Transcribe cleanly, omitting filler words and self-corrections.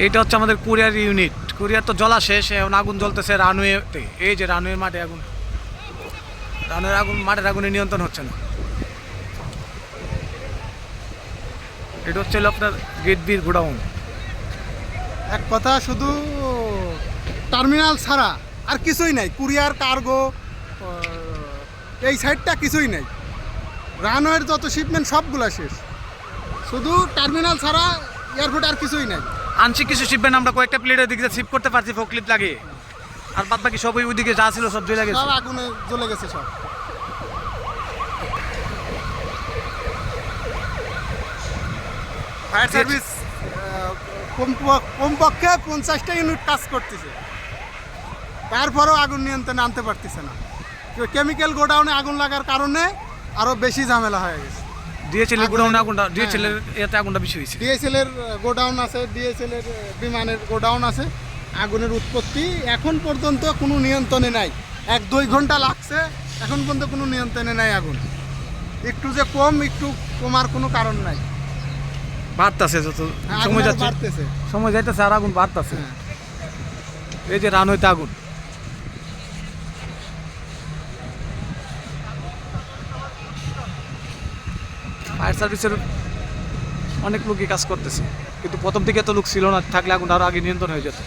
এটা হচ্ছে আমাদের কুরিয়ার ইউনিট। কুরিয়ার তো জ্বলা শেষ, এখন আগুন জ্বলতেছে রানওয়েতে। এই যে রানওয়ের মাঠে আগুন, রানওয়ের আগুন, মাঠের আগুনে নিয়ন্ত্রণ হচ্ছে না। এটা হচ্ছে আপনার গেট বির গোডাউন। এক কথা শুধু টার্মিনাল ছাড়া আর কিছুই নাই, কুরিয়ার কার্গো এই সাইডটা কিছুই নাই, রানওয়ের যত শিপমেন্ট সবগুলা শেষ, শুধু টার্মিনাল ছাড়া এয়ারপোর্ট আর কিছুই নাই। আংশিক কিছু শিপমেন্ট আমরা কয়েকটা প্লেটের দিকে শিপ করতে পারছি ফোকলিফট লাগিয়ে, আর বাদ বাকি সবই ওইদিকে যা ছিল সব জ্বলে গেছে, সব আগুনে জ্বলে গেছে সব। ফায়ার সার্ভিস কমপক্ষে 50টা ইউনিট কাজ করতেছে, তারপরেও আগুন নিয়ন্ত্রণে আনতে পারতেছে না। কেমিক্যাল গোডাউনে আগুন লাগার কারণে আরও বেশি ঝামেলা হয়ে গেছে। ডিএচএল এর গোডাউনে আগুনটা, ডিএচএল এর এতে আগুনটা বেশি হয়েছে। ডিএসএল এর গোডাউন আছে, ডিএসএল এর বিমানের গোডাউন আছে। আগুনের উৎপত্তি এখন পর্যন্ত কোনো নিয়ন্ত্রণে নাই, 1-2 ঘন্টা লাগছে, এখন পর্যন্ত কোনো নিয়ন্ত্রণে নাই আগুন। একটু যে একটু কমার কোনো কারণ নাই, বাড়তেছে যত আগুন সময় আরো যাচ্ছে, বাড়তেছে। সময় যাইতেছে আর আগুন বাড়তেছে। হ্যাঁ। এই যে রানওয়েতে আগুন, ফায়ার সার্ভিসের অনেক লোকই কাজ করতেছে, কিন্তু প্রথম দিকে তো লোক ছিল না, থাকলে আগুন আরো আগে নিয়ন্ত্রণ হয়ে যেত।